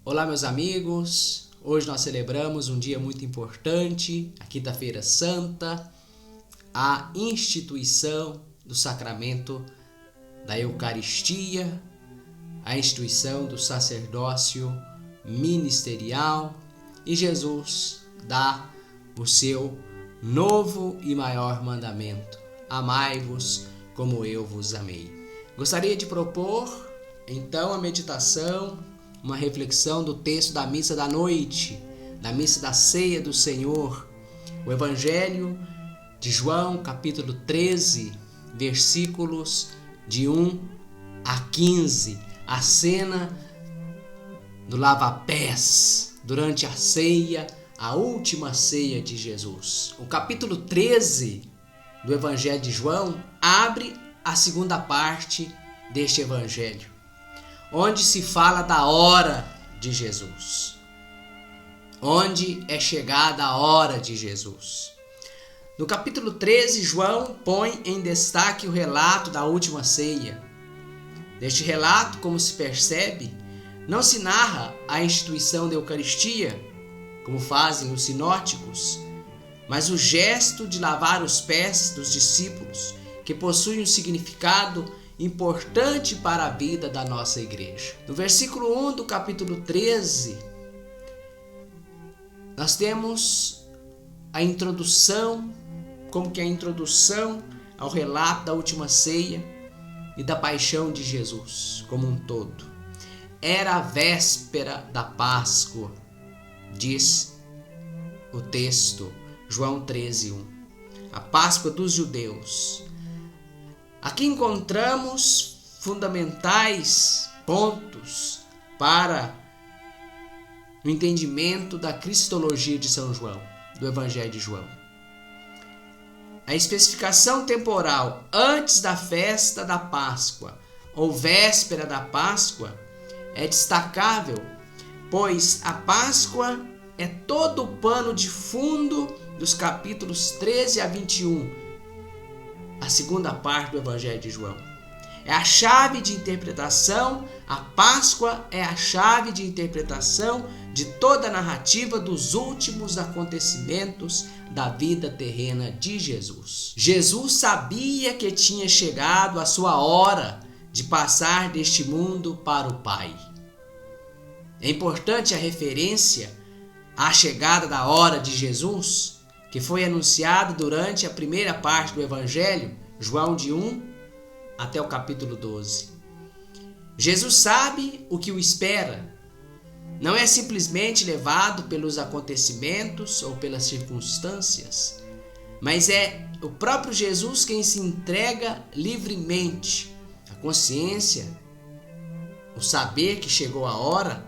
Olá, meus amigos. Hoje nós celebramos um dia muito importante, a Quinta-feira Santa, a instituição do sacramento da Eucaristia, a instituição do sacerdócio ministerial, e Jesus dá o seu novo e maior mandamento: amai-vos como eu vos amei. Gostaria de propor, então, a meditação, uma reflexão do texto da missa da noite, da missa da ceia do Senhor, o Evangelho de João, capítulo 13, versículos de 1 a 15, a cena do lava-pés durante a ceia, a última ceia de Jesus. O capítulo 13 do Evangelho de João abre a segunda parte deste Evangelho, onde se fala da hora de Jesus, onde é chegada a hora de Jesus. No capítulo 13, João põe em destaque o relato da última ceia. Neste relato, como se percebe, não se narra a instituição da Eucaristia, como fazem os sinóticos, mas o gesto de lavar os pés dos discípulos, que possui um significado importante para a vida da nossa igreja. No versículo 1 do capítulo 13, nós temos a introdução, como que a introdução ao relato da última ceia e da paixão de Jesus como um todo. Era a véspera da Páscoa, diz o texto, João 13:1. A Páscoa dos judeus. Aqui encontramos fundamentais pontos para o entendimento da cristologia de São João, do Evangelho de João. A especificação temporal antes da festa da Páscoa ou véspera da Páscoa é destacável, pois a Páscoa é todo o pano de fundo dos capítulos 13 a 21, a segunda parte do Evangelho de João. É a chave de interpretação, a Páscoa é a chave de interpretação de toda a narrativa dos últimos acontecimentos da vida terrena de Jesus. Jesus sabia que tinha chegado a sua hora de passar deste mundo para o Pai. É importante a referência à chegada da hora de Jesus, que foi anunciada durante a primeira parte do Evangelho, João de 1 até o capítulo 12. Jesus sabe o que o espera. Não é simplesmente levado pelos acontecimentos ou pelas circunstâncias, mas é o próprio Jesus quem se entrega livremente. A consciência, o saber que chegou a hora,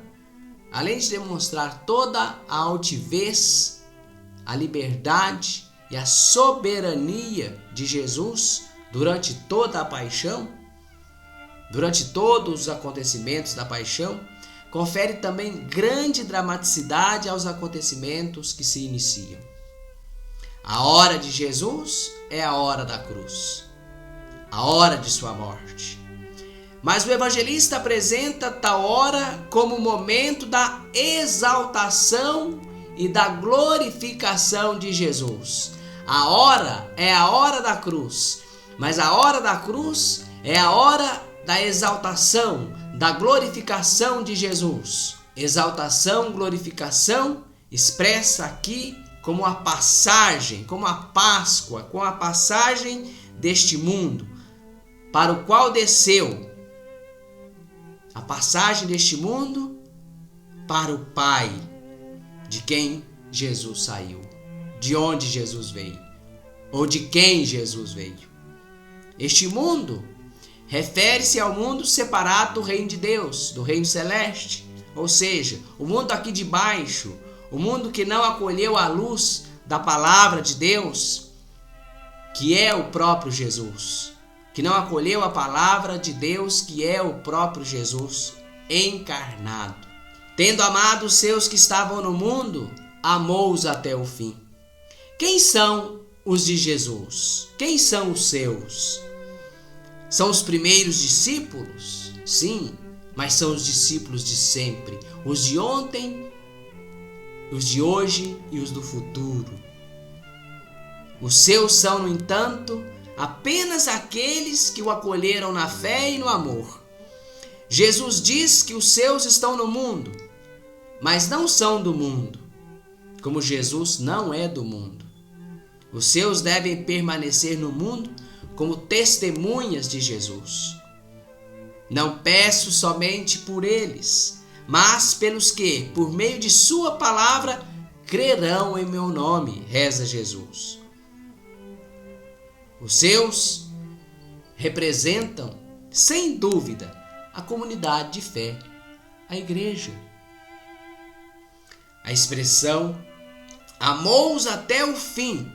além de demonstrar toda a altivez, a liberdade e a soberania de Jesus durante toda a paixão, durante todos os acontecimentos da paixão, confere também grande dramaticidade aos acontecimentos que se iniciam. A hora de Jesus é a hora da cruz, a hora de sua morte. Mas o evangelista apresenta tal hora como o momento da exaltação e da glorificação de Jesus. A hora é a hora da cruz, mas a hora da cruz é a hora da exaltação, da glorificação de Jesus. Exaltação, glorificação, expressa aqui como a passagem, como a Páscoa, com a passagem deste mundo, para o qual desceu. A passagem deste mundo para o Pai, de quem Jesus saiu, de onde Jesus veio, ou de quem Jesus veio. Este mundo refere-se ao mundo separado do reino de Deus, do reino celeste, ou seja, o mundo aqui de baixo, o mundo que não acolheu a luz da palavra de Deus, que é o próprio Jesus, que não acolheu a palavra de Deus, que é o próprio Jesus encarnado. Tendo amado os seus que estavam no mundo, amou-os até o fim. Quem são os de Jesus? Quem são os seus? São os primeiros discípulos? Sim, mas são os discípulos de sempre, os de ontem, os de hoje e os do futuro. Os seus são, no entanto, apenas aqueles que o acolheram na fé e no amor. Jesus diz que os seus estão no mundo, mas não são do mundo, como Jesus não é do mundo. Os seus devem permanecer no mundo como testemunhas de Jesus. Não peço somente por eles, mas pelos que, por meio de sua palavra, crerão em meu nome, reza Jesus. Os seus representam, sem dúvida, a comunidade de fé, a igreja. A expressão amou-os até o fim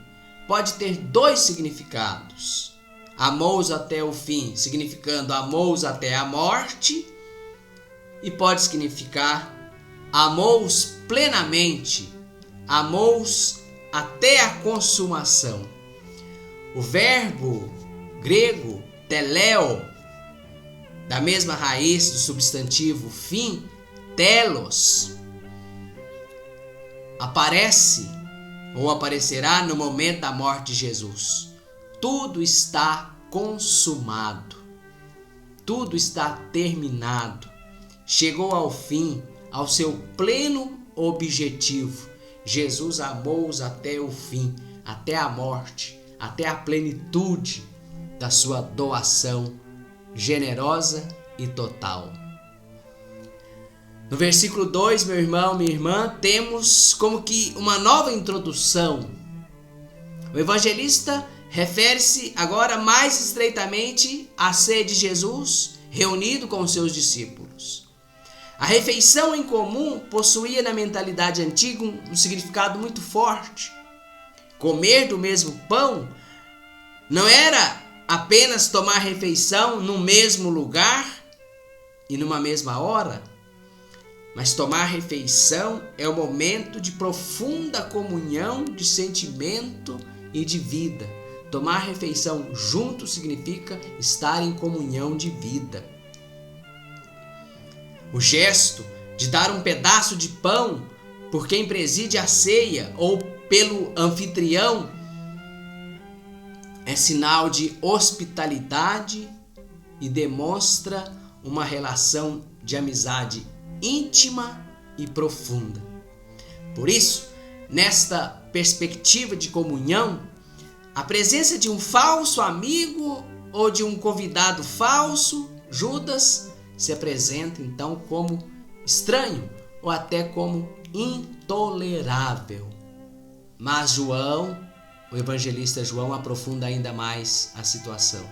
pode ter dois significados. Amou-os até o fim, significando amou-os até a morte, e pode significar amou-os plenamente, amou-os até a consumação. O verbo grego teleo, da mesma raiz do substantivo fim, telos, aparece ou aparecerá no momento da morte de Jesus. Tudo está consumado, tudo está terminado, chegou ao fim, ao seu pleno objetivo. Jesus amou-os até o fim, até a morte, até a plenitude da sua doação generosa e total. No versículo 2, meu irmão, minha irmã, temos como que uma nova introdução. O evangelista refere-se agora mais estreitamente à ceia de Jesus, reunido com os seus discípulos. A refeição em comum possuía na mentalidade antiga um significado muito forte. Comer do mesmo pão não era apenas tomar refeição no mesmo lugar e numa mesma hora, mas tomar refeição é o momento de profunda comunhão de sentimento e de vida. Tomar refeição junto significa estar em comunhão de vida. O gesto de dar um pedaço de pão por quem preside a ceia ou pelo anfitrião é sinal de hospitalidade e demonstra uma relação de amizade íntima e profunda. Por isso, nesta perspectiva de comunhão, a presença de um falso amigo ou de um convidado falso, Judas, se apresenta então como estranho ou até como intolerável. Mas João, o evangelista João, aprofunda ainda mais a situação.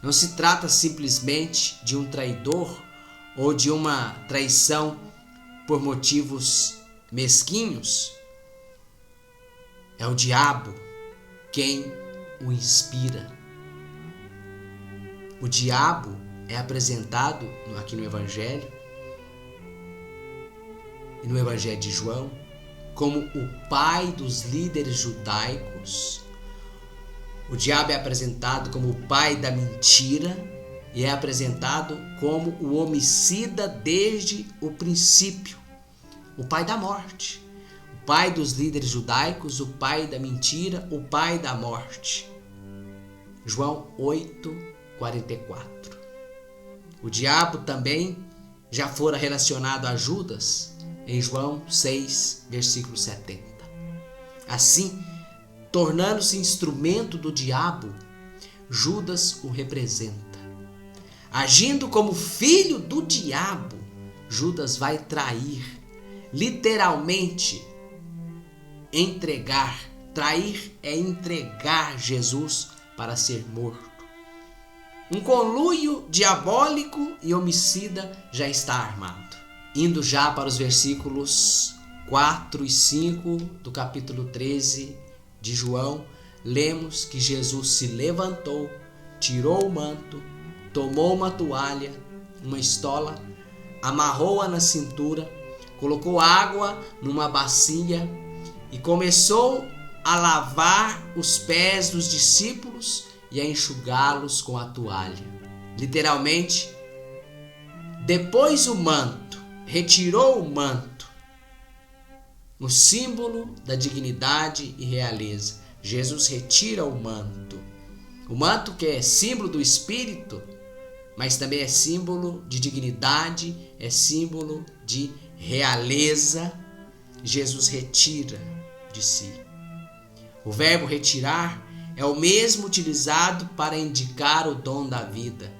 Não se trata simplesmente de um traidor ou de uma traição por motivos mesquinhos. É o diabo quem o inspira. O diabo é apresentado aqui no Evangelho, e no Evangelho de João, como o pai dos líderes judaicos. O diabo é apresentado como o pai da mentira e é apresentado como o homicida desde o princípio, o pai da morte, o pai dos líderes judaicos, o pai da mentira, o pai da morte. João 8:44. O diabo também já fora relacionado a Judas em João 6, versículo 70. Assim, tornando-se instrumento do diabo, Judas o representa. Agindo como filho do diabo, Judas vai trair, literalmente entregar. Trair é entregar Jesus para ser morto. Um conluio diabólico e homicida já está armado. Indo já para os versículos 4 e 5 do capítulo 13 de João, lemos que Jesus se levantou, tirou o manto, tomou uma toalha, uma estola, amarrou-a na cintura, colocou água numa bacia e começou a lavar os pés dos discípulos e a enxugá-los com a toalha. Literalmente, Depois o manto, retirou o manto, o símbolo da dignidade e realeza. Jesus retira o manto. O manto que é símbolo do Espírito, mas também é símbolo de dignidade, é símbolo de realeza. Jesus retira de si. O verbo retirar é o mesmo utilizado para indicar o dom da vida.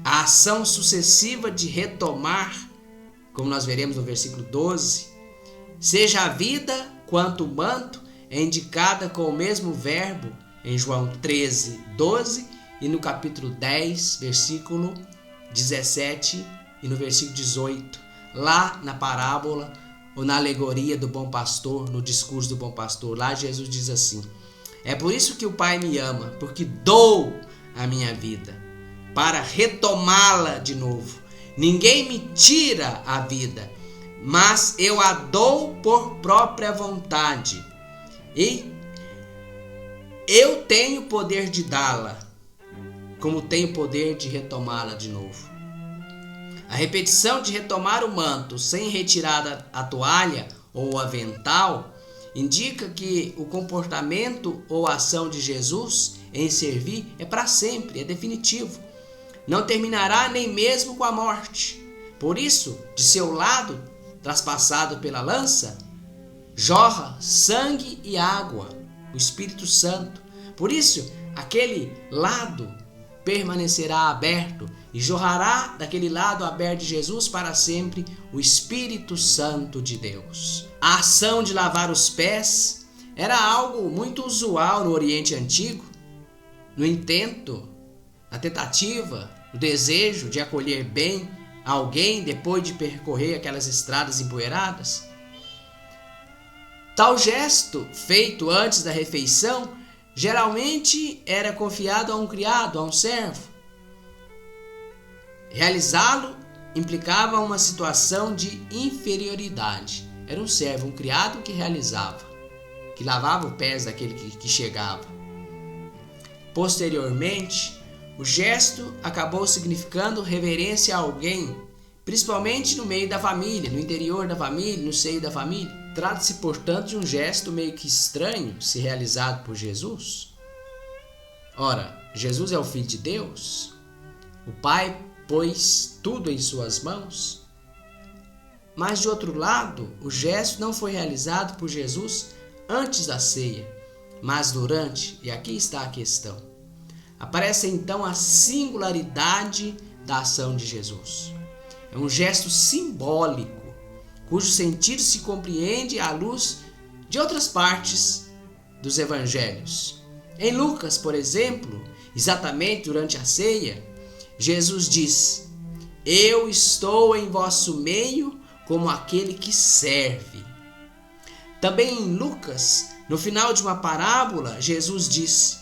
A ação sucessiva de retomar, como nós veremos no versículo 12, seja a vida quanto o manto, é indicada com o mesmo verbo em João 13, 12 e no capítulo 10, versículo 17 e no versículo 18, lá na parábola ou na alegoria do bom pastor, no discurso do bom pastor. Lá Jesus diz assim: é por isso que o Pai me ama, porque dou a minha vida para retomá-la de novo. Ninguém me tira a vida, mas eu a dou por própria vontade. E eu tenho poder de dá-la, como tenho poder de retomá-la de novo. A repetição de retomar o manto sem retirar a toalha ou o avental indica que o comportamento ou ação de Jesus em servir é para sempre, é definitivo. Não terminará nem mesmo com a morte. Por isso, de seu lado, traspassado pela lança, jorra sangue e água, o Espírito Santo. Por isso, aquele lado permanecerá aberto e jorrará daquele lado aberto de Jesus para sempre o Espírito Santo de Deus. A ação de lavar os pés era algo muito usual no Oriente Antigo. No intento, na tentativa, no desejo de acolher bem alguém depois de percorrer aquelas estradas empoeiradas. Tal gesto, feito antes da refeição, geralmente era confiado a um criado, a um servo. Realizá-lo implicava uma situação de inferioridade. Era um servo, um criado que realizava, que lavava os pés daquele que chegava. Posteriormente, o gesto acabou significando reverência a alguém, principalmente no meio da família, no interior da família, no seio da família. Trata-se, portanto, de um gesto meio que estranho se realizado por Jesus. Ora, Jesus é o Filho de Deus. O Pai pôs tudo em suas mãos. Mas, de outro lado, o gesto não foi realizado por Jesus antes da ceia, mas durante, e aqui está a questão. Aparece então a singularidade da ação de Jesus. É um gesto simbólico, cujo sentido se compreende à luz de outras partes dos evangelhos. Em Lucas, por exemplo, exatamente durante a ceia, Jesus diz: eu estou em vosso meio como aquele que serve. Também em Lucas, no final de uma parábola, Jesus diz: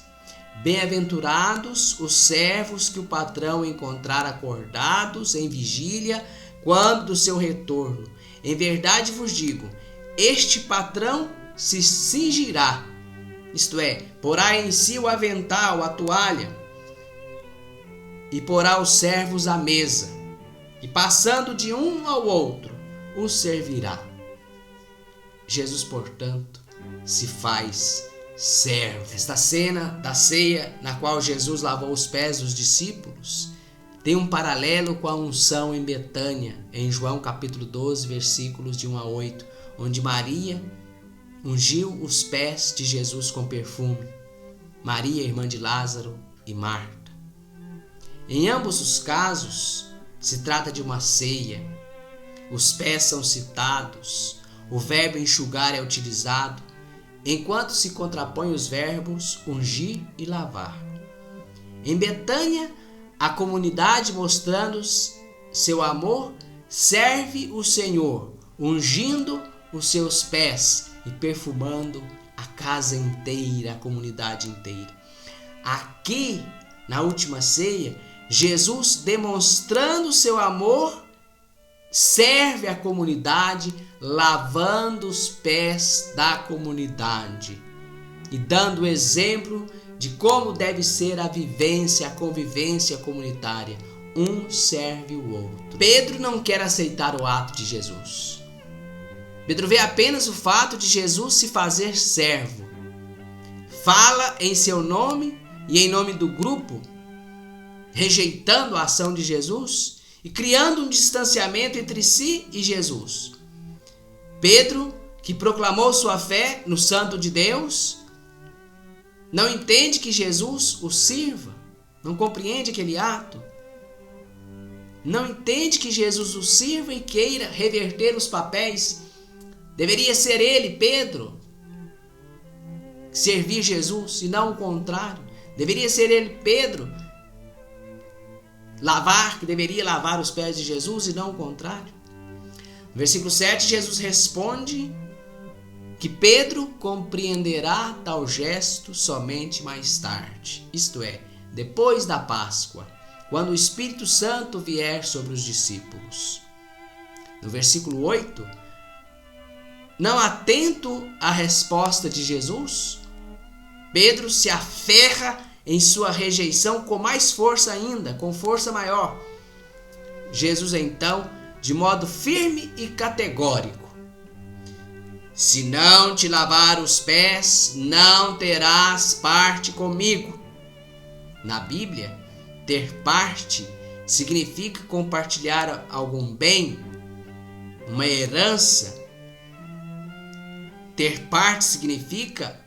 bem-aventurados os servos que o patrão encontrar acordados em vigília quando do seu retorno. Em verdade vos digo, este patrão se cingirá, isto é, porá em si o avental, a toalha, e porá os servos à mesa, e passando de um ao outro, os servirá. Jesus, portanto, se faz servo. Esta cena da ceia, na qual Jesus lavou os pés dos discípulos, tem um paralelo com a unção em Betânia, em João capítulo 12, versículos de 1 a 8, onde Maria ungiu os pés de Jesus com perfume. Maria, irmã de Lázaro, e Marta. Em ambos os casos, se trata de uma ceia. Os pés são citados, o verbo enxugar é utilizado, enquanto se contrapõem os verbos ungir e lavar. Em Betânia, a comunidade, mostrando seu amor, serve o Senhor, ungindo os seus pés e perfumando a casa inteira, a comunidade inteira. Aqui, na última ceia, Jesus, demonstrando seu amor, serve a comunidade, lavando os pés da comunidade e dando exemplo de como deve ser a vivência, a convivência comunitária, um serve o outro. Pedro não quer aceitar o ato de Jesus. Pedro vê apenas o fato de Jesus se fazer servo. Fala em seu nome e em nome do grupo, rejeitando a ação de Jesus e criando um distanciamento entre si e Jesus. Pedro, que proclamou sua fé no Santo de Deus, não entende que Jesus o sirva, não compreende aquele ato, não entende que Jesus o sirva e queira reverter os papéis. Deveria ser ele, Pedro, servir Jesus e não o contrário. Deveria ser ele, Pedro, que deveria lavar os pés de Jesus e não o contrário. No versículo 7, Jesus responde que Pedro compreenderá tal gesto somente mais tarde, isto é, depois da Páscoa, quando o Espírito Santo vier sobre os discípulos. No versículo 8, não atento à resposta de Jesus, Pedro se aferra em sua rejeição com mais força ainda, com força maior. Jesus então, de modo firme e categórico: se não te lavar os pés, não terás parte comigo. Na Bíblia, ter parte significa compartilhar algum bem, uma herança. Ter parte significa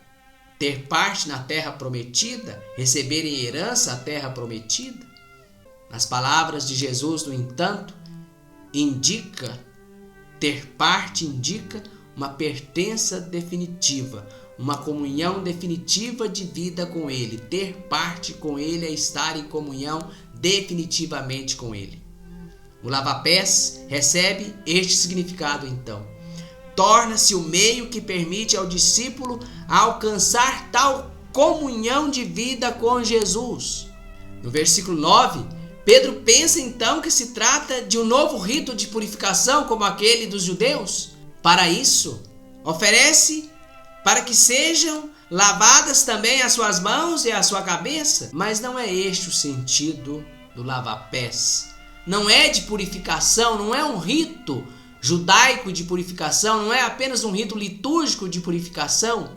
ter parte na terra prometida, receber em herança a terra prometida. Nas palavras de Jesus, no entanto, ter parte indica uma pertença definitiva, uma comunhão definitiva de vida com Ele. Ter parte com Ele é estar em comunhão definitivamente com Ele. O lava-pés recebe este significado então. Torna-se o meio que permite ao discípulo alcançar tal comunhão de vida com Jesus. No versículo 9, Pedro pensa então que se trata de um novo rito de purificação como aquele dos judeus. Para isso, oferece para que sejam lavadas também as suas mãos e a sua cabeça. Mas não é este o sentido do lava-pés. Não é de purificação, não é um rito judaico de purificação, não é apenas um rito litúrgico de purificação.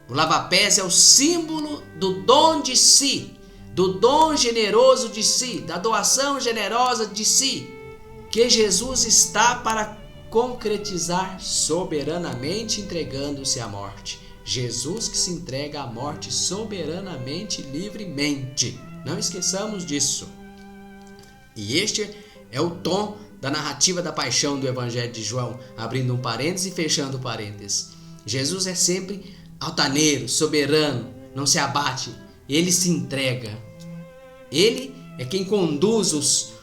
O lava-pés é o símbolo do dom de si, do dom generoso de si, da doação generosa de si, que Jesus está para concretizar soberanamente, entregando-se à morte. Jesus que se entrega à morte soberanamente e livremente. Não esqueçamos disso. E este é o tom da narrativa da paixão do Evangelho de João, abrindo um parênteses e fechando um parênteses. Jesus é sempre altaneiro, soberano, não se abate, ele se entrega. Ele é quem conduz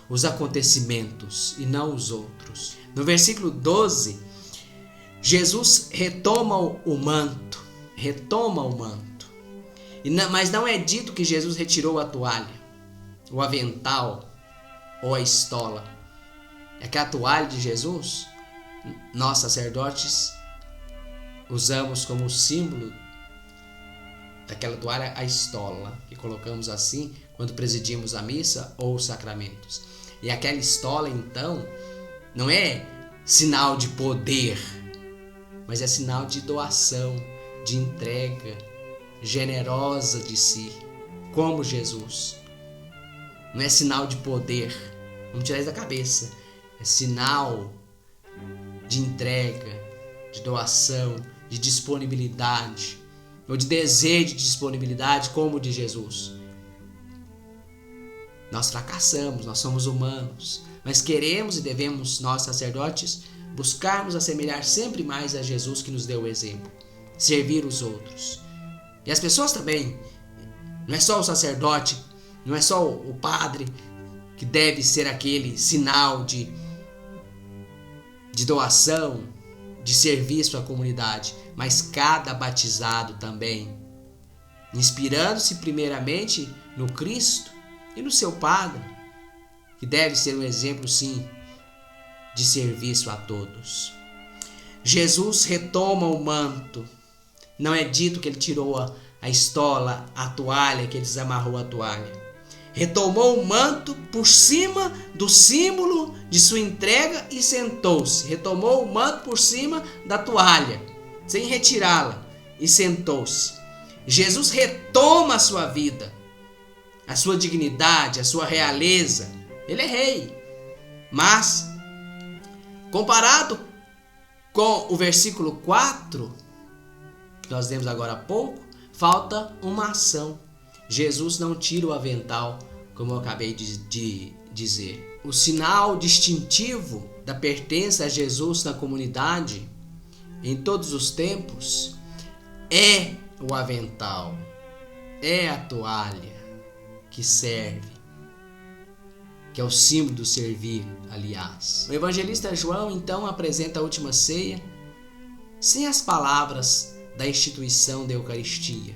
os acontecimentos e não os outros. No versículo 12, Jesus retoma o manto, mas não é dito que Jesus retirou a toalha, o avental ou a estola. É que a toalha de Jesus, nós sacerdotes, usamos como símbolo daquela toalha a estola, que colocamos assim quando presidimos a missa ou os sacramentos. E aquela estola, então, não é sinal de poder, mas é sinal de doação, de entrega generosa de si, como Jesus. Não é sinal de poder, vamos tirar isso da cabeça. É sinal de entrega, de doação, de disponibilidade, ou de desejo de disponibilidade como o de Jesus. Nós fracassamos, nós somos humanos, mas queremos e devemos, nós sacerdotes, buscarmos assemelhar sempre mais a Jesus que nos deu o exemplo, servir os outros. E as pessoas também, não é só o sacerdote, não é só o padre que deve ser aquele sinal de doação, de serviço à comunidade, mas cada batizado também, inspirando-se primeiramente no Cristo e no seu Padre, que deve ser um exemplo, sim, de serviço a todos. Jesus retoma o manto. Não é dito que ele tirou a estola, a toalha, que ele desamarrou a toalha. retomou o manto por cima do símbolo de sua entrega e sentou-se. Retomou o manto por cima da toalha, sem retirá-la, e sentou-se. Jesus retoma a sua vida, a sua dignidade, a sua realeza. Ele é rei. Mas, comparado com o versículo 4, que nós lemos agora há pouco, falta uma ação. Jesus não tira o avental, como eu acabei de dizer. O sinal distintivo da pertença a Jesus na comunidade, em todos os tempos, é o avental, é a toalha que serve, que é o símbolo do servir, aliás. O evangelista João, então, apresenta a última ceia sem as palavras da instituição da Eucaristia,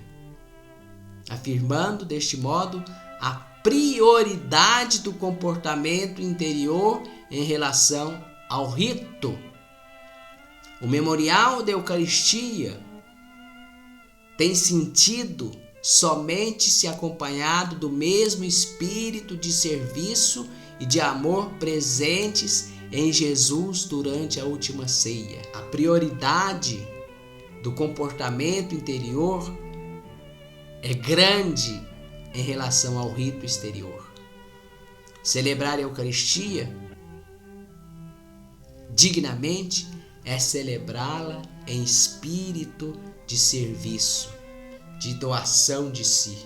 afirmando deste modo a prioridade do comportamento interior em relação ao rito. O memorial da Eucaristia tem sentido somente se acompanhado do mesmo espírito de serviço e de amor presentes em Jesus durante a última ceia. A prioridade do comportamento interior é grande em relação ao rito exterior. Celebrar a Eucaristia dignamente é celebrá-la em espírito de serviço, de doação de si.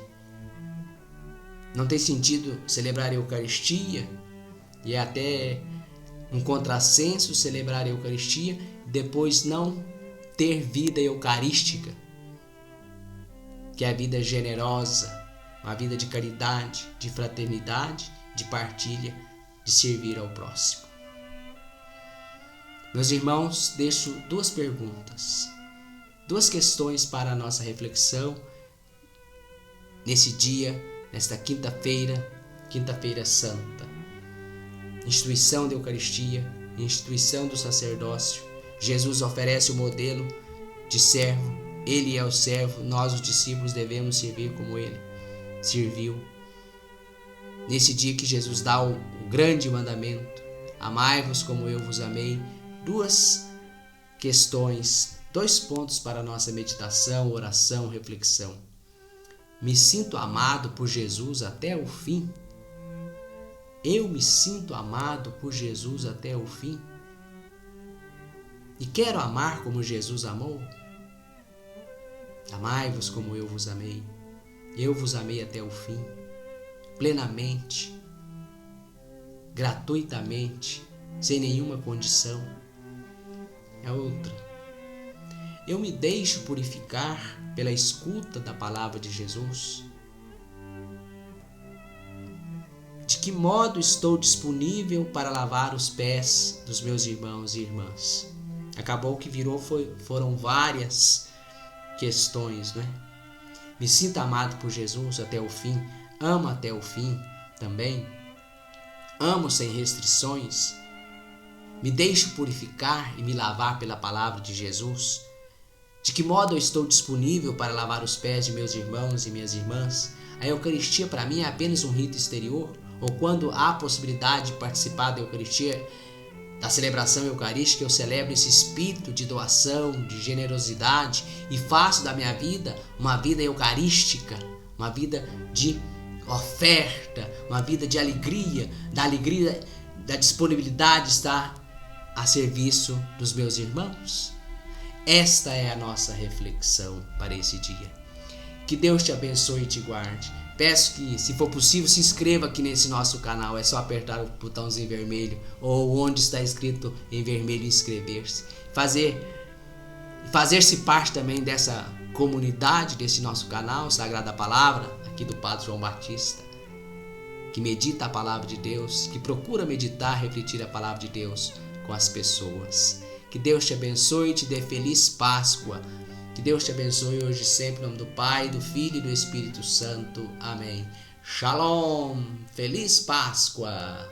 Não tem sentido celebrar a Eucaristia, e é até um contrassenso celebrar a Eucaristia e depois não ter vida eucarística, que é a vida generosa, uma vida de caridade, de fraternidade, de partilha, de servir ao próximo. Meus irmãos, deixo duas perguntas, duas questões para a nossa reflexão nesse dia, nesta quinta-feira santa. Instituição da Eucaristia, instituição do sacerdócio. Jesus oferece o modelo de servo. Ele é o servo, nós os discípulos devemos servir como ele serviu. Nesse dia que Jesus dá o grande mandamento, amai-vos como eu vos amei. Duas questões, dois pontos para a nossa meditação, oração, reflexão. Me sinto amado por Jesus até o fim? Eu me sinto amado por Jesus até o fim? E quero amar como Jesus amou? Amai-vos como eu vos amei. Eu vos amei até o fim, plenamente, gratuitamente, sem nenhuma condição. É outra. Eu me deixo purificar pela escuta da palavra de Jesus? De que modo estou disponível para lavar os pés dos meus irmãos e irmãs? Acabou que foram várias questões, né? Me sinto amado por Jesus até o fim, amo até o fim também, amo sem restrições, me deixo purificar e me lavar pela palavra de Jesus. De que modo eu estou disponível para lavar os pés de meus irmãos e minhas irmãs? A Eucaristia para mim é apenas um rito exterior? Ou quando há possibilidade de participar da Eucaristia, da celebração eucarística, eu celebro esse espírito de doação, de generosidade e faço da minha vida uma vida eucarística, uma vida de oferta, uma vida de alegria, da disponibilidade de estar a serviço dos meus irmãos. Esta é a nossa reflexão para esse dia. Que Deus te abençoe e te guarde. Peço que, se for possível, se inscreva aqui nesse nosso canal. É só apertar o botãozinho vermelho ou onde está escrito em vermelho inscrever-se. Fazer-se parte também dessa comunidade, desse nosso canal, Sagrada Palavra, aqui do Padre João Batista, que medita a Palavra de Deus, que procura meditar, refletir a Palavra de Deus com as pessoas. Que Deus te abençoe e te dê feliz Páscoa. Que Deus te abençoe hoje e sempre, em nome do Pai, do Filho e do Espírito Santo. Amém. Shalom. Feliz Páscoa.